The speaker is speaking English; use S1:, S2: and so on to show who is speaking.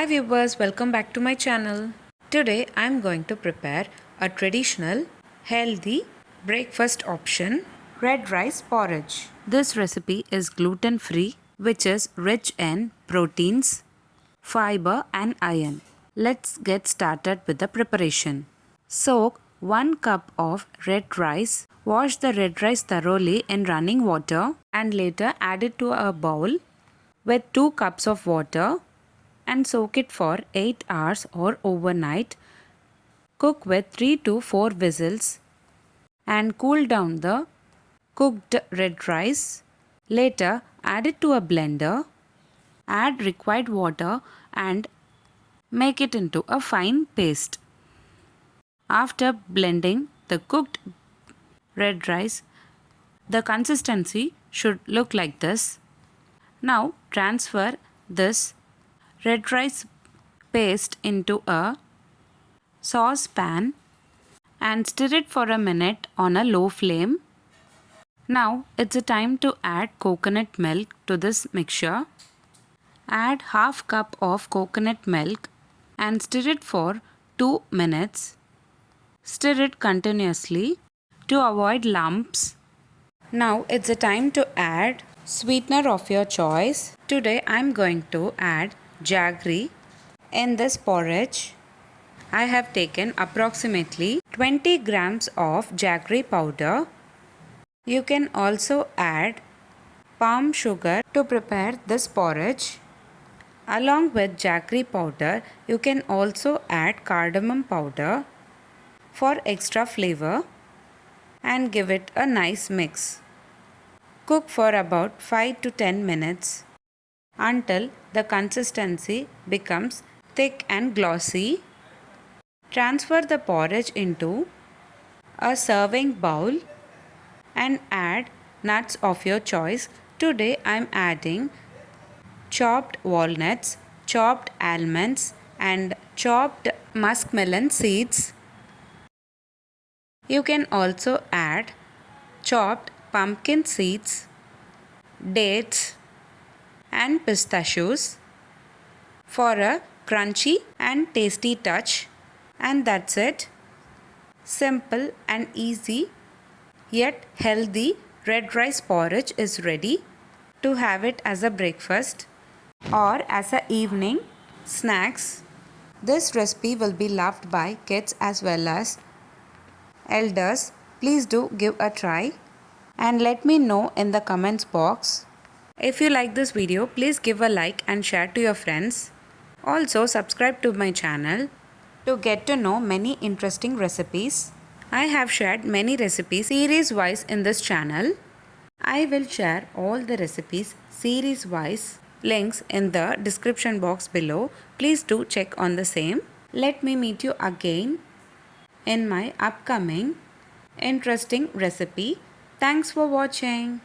S1: Hi viewers, welcome back to my channel. Today I am going to prepare a traditional, healthy breakfast option, red rice porridge. This recipe is gluten-free, which is rich in proteins, fiber and iron. Let's get started with the preparation. Soak 1 cup of red rice. Wash the red rice thoroughly in running water and later add it to a bowl with 2 cups of water and soak it for 8 hours or overnight. Cook with 3 to 4 whistles and cool down the cooked red rice. Later, add it to a blender. Add required water and make it into a fine paste. After blending the cooked red rice, the consistency should look like this. Now transfer this red rice paste into a saucepan and stir it for a minute on a low flame. Now it's a time to add coconut milk to this mixture. Add half cup of coconut milk and stir it for 2 minutes. Stir it continuously to avoid lumps. Now it's a time to add sweetener of your choice. Today I'm going to add jaggery in this porridge. I have taken approximately 20 grams of jaggery powder. You can also add palm sugar to prepare this porridge. Along with jaggery powder, you can also add cardamom powder for extra flavor and give it a nice mix. Cook for about 5 to 10 minutes until the consistency becomes thick and glossy. Transfer the porridge into a serving bowl and add nuts of your choice. Today I am adding chopped walnuts, chopped almonds and chopped muskmelon seeds. You can also add chopped pumpkin seeds, dates and pistachios for a crunchy and tasty touch. And that's it. Simple and easy yet healthy red rice porridge is ready. To have it as a breakfast or as a evening snacks. This recipe will be loved by kids as well as elders. Please do give a try and let me know in the comments box. If you like this video, please give a like and share to your friends. Also subscribe to my channel to get to know many interesting recipes. I have shared many recipes series wise in this channel. I will share all the recipes series wise links in the description box below. Please do check on the same. Let me meet you again in my upcoming interesting recipe. Thanks for watching.